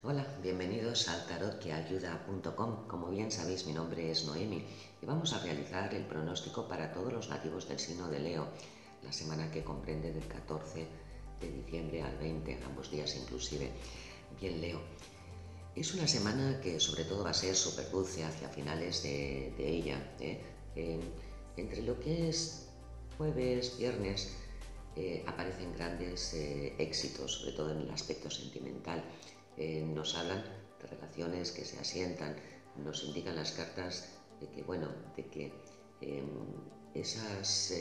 Hola, bienvenidos al tarotqueayuda.com. Como bien sabéis, mi nombre es Noemi y vamos a realizar el pronóstico para todos los nativos del signo de Leo, la semana que comprende del 14 de diciembre al 20, ambos días inclusive. Bien, Leo, es una semana que sobre todo va a ser súper dulce hacia finales de ella. Entre lo que es jueves, viernes, aparecen grandes éxitos, sobre todo en el aspecto sentimental. Nos hablan de relaciones que se asientan, nos indican las cartas de que esas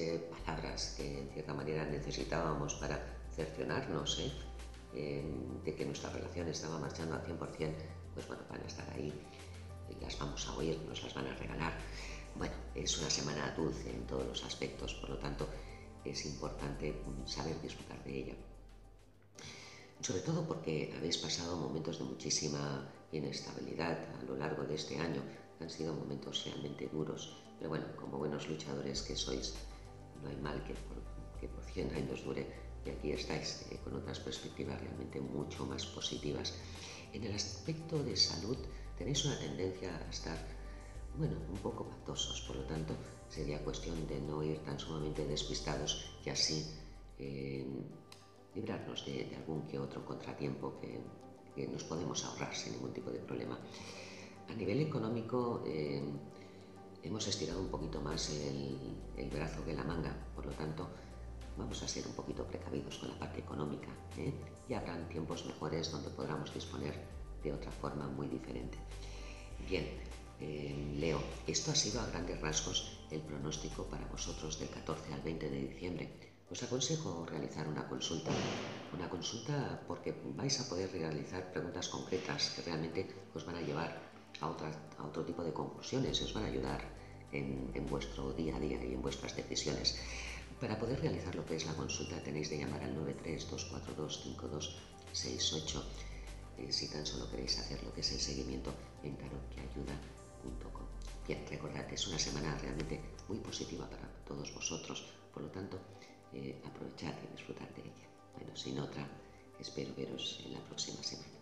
palabras que en cierta manera necesitábamos para cercionarnos de que nuestra relación estaba marchando al 100%, pues bueno, van a estar ahí, las vamos a oír, nos las van a regalar. Bueno, es una semana dulce en todos los aspectos, por lo tanto es importante saber disfrutar de ella. Sobre todo porque habéis pasado momentos de muchísima inestabilidad a lo largo de este año. Han sido momentos realmente duros, pero bueno, como buenos luchadores que sois, no hay mal que por 100 años dure, y aquí estáis con otras perspectivas realmente mucho más positivas. En el aspecto de salud tenéis una tendencia a estar, bueno, un poco patosos, por lo tanto sería cuestión de no ir tan sumamente despistados y así librarnos de algún que otro contratiempo que nos podemos ahorrar sin ningún tipo de problema. A nivel económico hemos estirado un poquito más el brazo que la manga, por lo tanto vamos a ser un poquito precavidos con la parte económica y habrán tiempos mejores donde podamos disponer de otra forma muy diferente. Bien, Leo, esto ha sido a grandes rasgos el pronóstico para vosotros del 14 al 20 de diciembre. Os aconsejo realizar una consulta porque vais a poder realizar preguntas concretas que realmente os van a llevar a otro tipo de conclusiones, os van a ayudar en vuestro día a día y en vuestras decisiones. Para poder realizar lo que es la consulta tenéis de llamar al 932425268 si tan solo queréis hacer lo que es el seguimiento en tarotqueayuda.com. Bien, recordad, es una semana realmente muy positiva para todos vosotros, por lo tanto, aprovechad y disfrutad de ella. Bueno, sin otra, espero veros en la próxima semana.